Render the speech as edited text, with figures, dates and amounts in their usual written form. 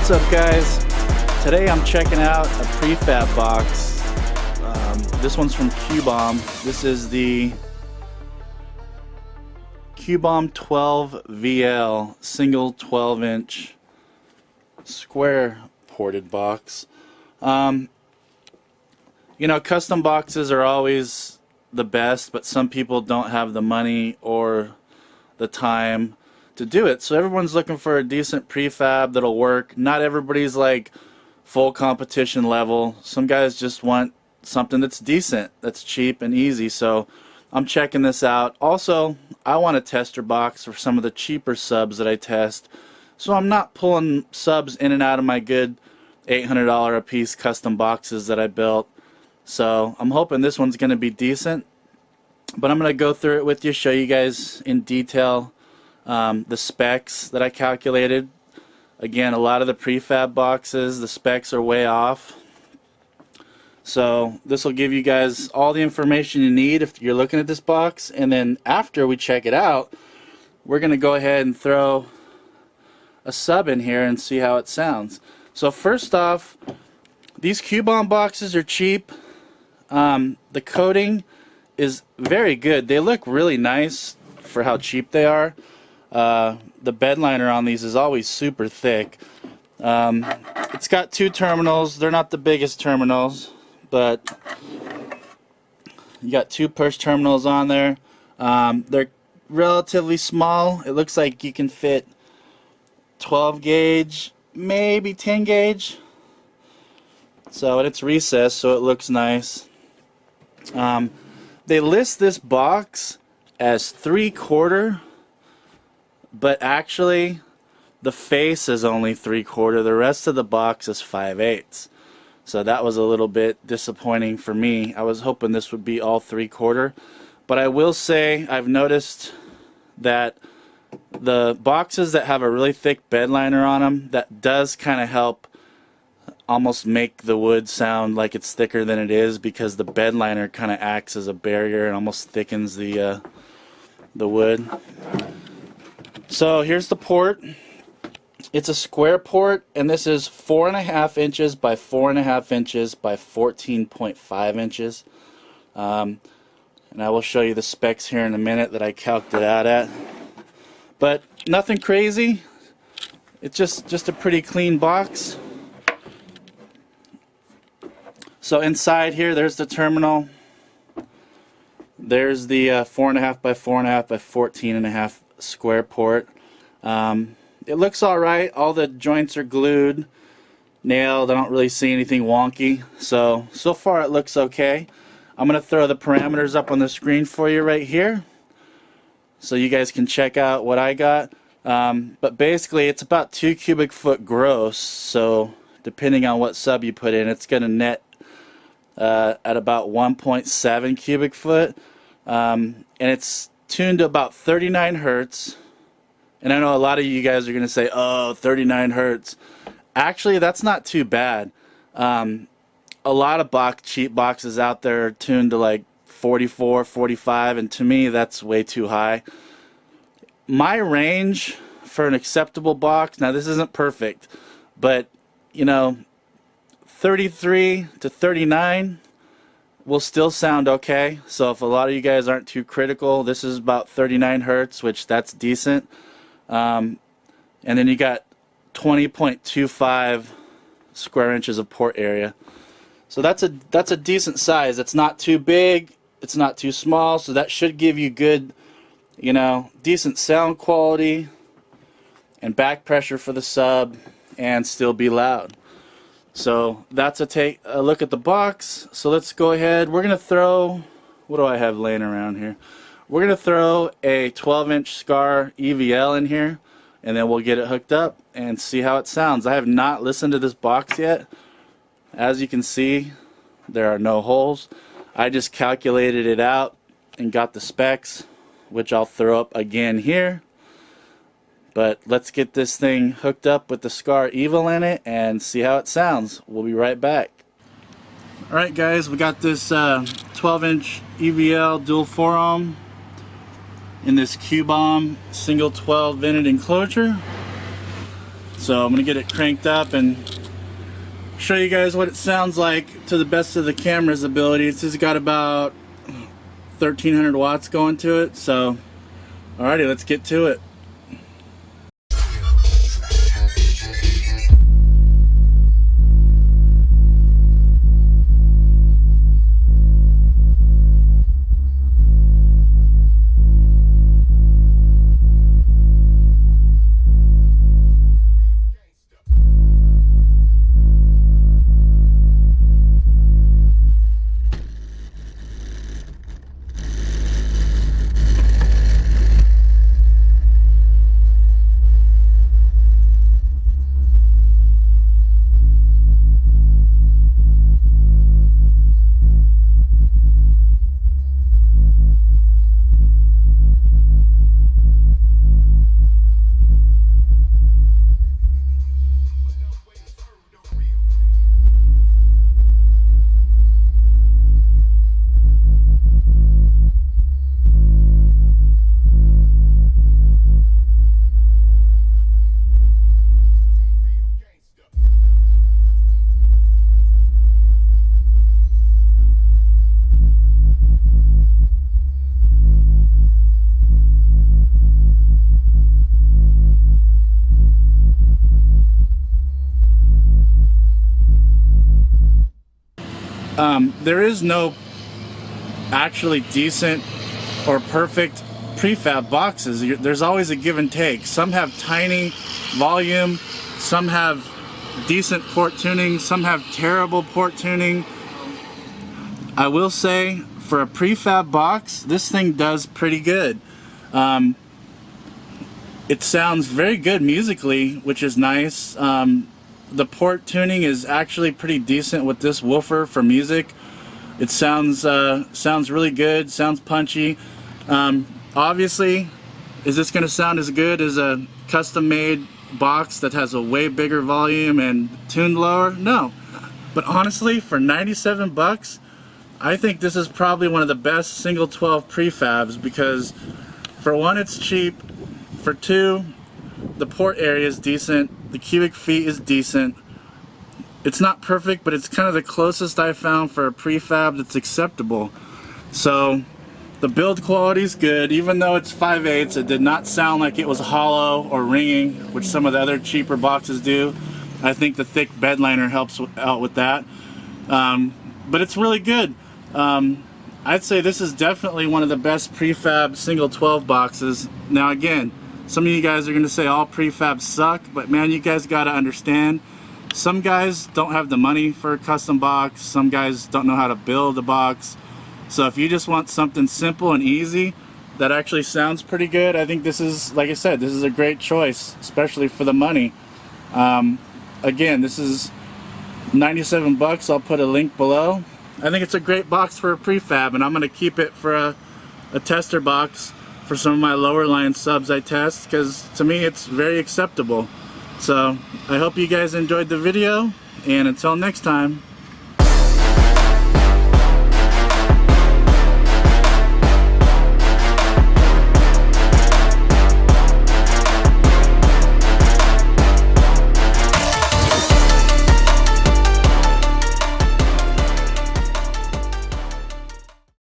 What's up, guys? Today I'm checking out a prefab box. This one's from QBOMB. This is the QBOMB12VL single 12-inch square ported box. You know, custom boxes are always the best, but some people don't have the money or the time to do it. So everyone's looking for a decent prefab that'll work. Not everybody's like full competition level. Some guys just want something that's decent, that's cheap and easy. So I'm checking this out. Also, I want a tester box for some of the cheaper subs that I test, so I'm not pulling subs in and out of my good $800 a piece custom boxes that I built. So I'm hoping this one's going to be decent, but I'm going to go through it with you, show you guys in detail the specs that I calculated. Again, a lot of the prefab boxes, the specs are way off. So this will give you guys all the information you need if you're looking at this box. And then after we check it out, we're going to go ahead and throw a sub in here and see how it sounds. So first off, these QBOMB boxes are cheap. The coating is very good. They look really nice for how cheap they are. The bed liner on these is always super thick. It's got two terminals. They're not the biggest terminals, but you got two push terminals on there. They're relatively small. It looks like you can fit 12 gauge, maybe 10 gauge. So, and it's recessed, so it looks nice. They list this box as 3/4, but actually the face is only 3/4. The rest of the box is 5/8. So that was a little bit disappointing for me. I was hoping this would be all 3/4. But I will say I've noticed that the boxes that have a really thick bed liner on them, that does kind of help almost make the wood sound like it's thicker than it is, because the bed liner kind of acts as a barrier and almost thickens the wood. So here's the port. It's a square port, and this is 4.5 inches by 4.5 inches by 14.5 inches. And I will show you the specs here in a minute that I calced it out at. But nothing crazy. It's just a pretty clean box. So inside here, there's the terminal. There's the 4.5 by 4.5 by 14.5 square port. It looks alright. All the joints are glued, nailed. I don't really see anything wonky. So far it looks okay. I'm going to throw the parameters up on the screen for you right here, so you guys can check out what I got. But basically it's about 2 cubic foot gross. So depending on what sub you put in, it's going to net at about 1.7 cubic foot. And it's tuned to about 39 hertz. And I know a lot of you guys are going to say, oh, 39 hertz. Actually, that's not too bad. A lot of cheap boxes out there are tuned to like 44, 45, and to me that's way too high. My range for an acceptable box, now this isn't perfect, but you know, 33 to 39 will still sound okay. So if a lot of you guys aren't too critical, this is about 39 hertz, which that's decent. And then you got 20.25 square inches of port area. So that's a decent size. It's not too big, it's not too small, so that should give you good, you know, decent sound quality and back pressure for the sub and still be loud. So that's a look at the box. So let's go ahead. We're going to throw, what do I have laying around here? We're going to throw a 12-inch Skar EVL in here, and then we'll get it hooked up and see how it sounds. I have not listened to this box yet. As you can see, there are no holes. I just calculated it out and got the specs, which I'll throw up again here. But let's get this thing hooked up with the Skar EVL in it and see how it sounds. We'll be right back. Alright guys, we got this 12-inch EVL dual 4-ohm in this QBOMB single 12 vented enclosure. So I'm gonna get it cranked up and show you guys what it sounds like to the best of the camera's ability. It's just got about 1300 watts going to it. So alrighty, let's get to it. There is no actually decent or perfect prefab boxes. There's always a give and take. Some have tiny volume, some have decent port tuning, some have terrible port tuning. I will say, for a prefab box, this thing does pretty good. It sounds very good musically, which is nice. The port tuning is actually pretty decent with this woofer for music. It sounds really good, sounds punchy. Obviously, is this going to sound as good as a custom-made box that has a way bigger volume and tuned lower? No. But honestly, for 97 bucks, I think this is probably one of the best single 12 prefabs, because for one, it's cheap. For two, the port area is decent. The cubic feet is decent. It's not perfect, but it's kind of the closest I found for a prefab that's acceptable. So the build quality is good. Even though it's 5/8, it did not sound like it was hollow or ringing, which some of the other cheaper boxes do. I think the thick bed liner helps out with that. But it's really good. I'd say this is definitely one of the best prefab single 12 boxes. Now again, some of you guys are going to say all prefabs suck, but man, you guys got to understand, some guys don't have the money for a custom box. Some guys don't know how to build a box. So if you just want something simple and easy that actually sounds pretty good, I think this is, like I said, this is a great choice, especially for the money. Again, this is 97 bucks. I'll put a link below. I think it's a great box for a prefab, and I'm going to keep it for a tester box for some of my lower line subs I test, because to me it's very acceptable. So I hope you guys enjoyed the video, and until next time.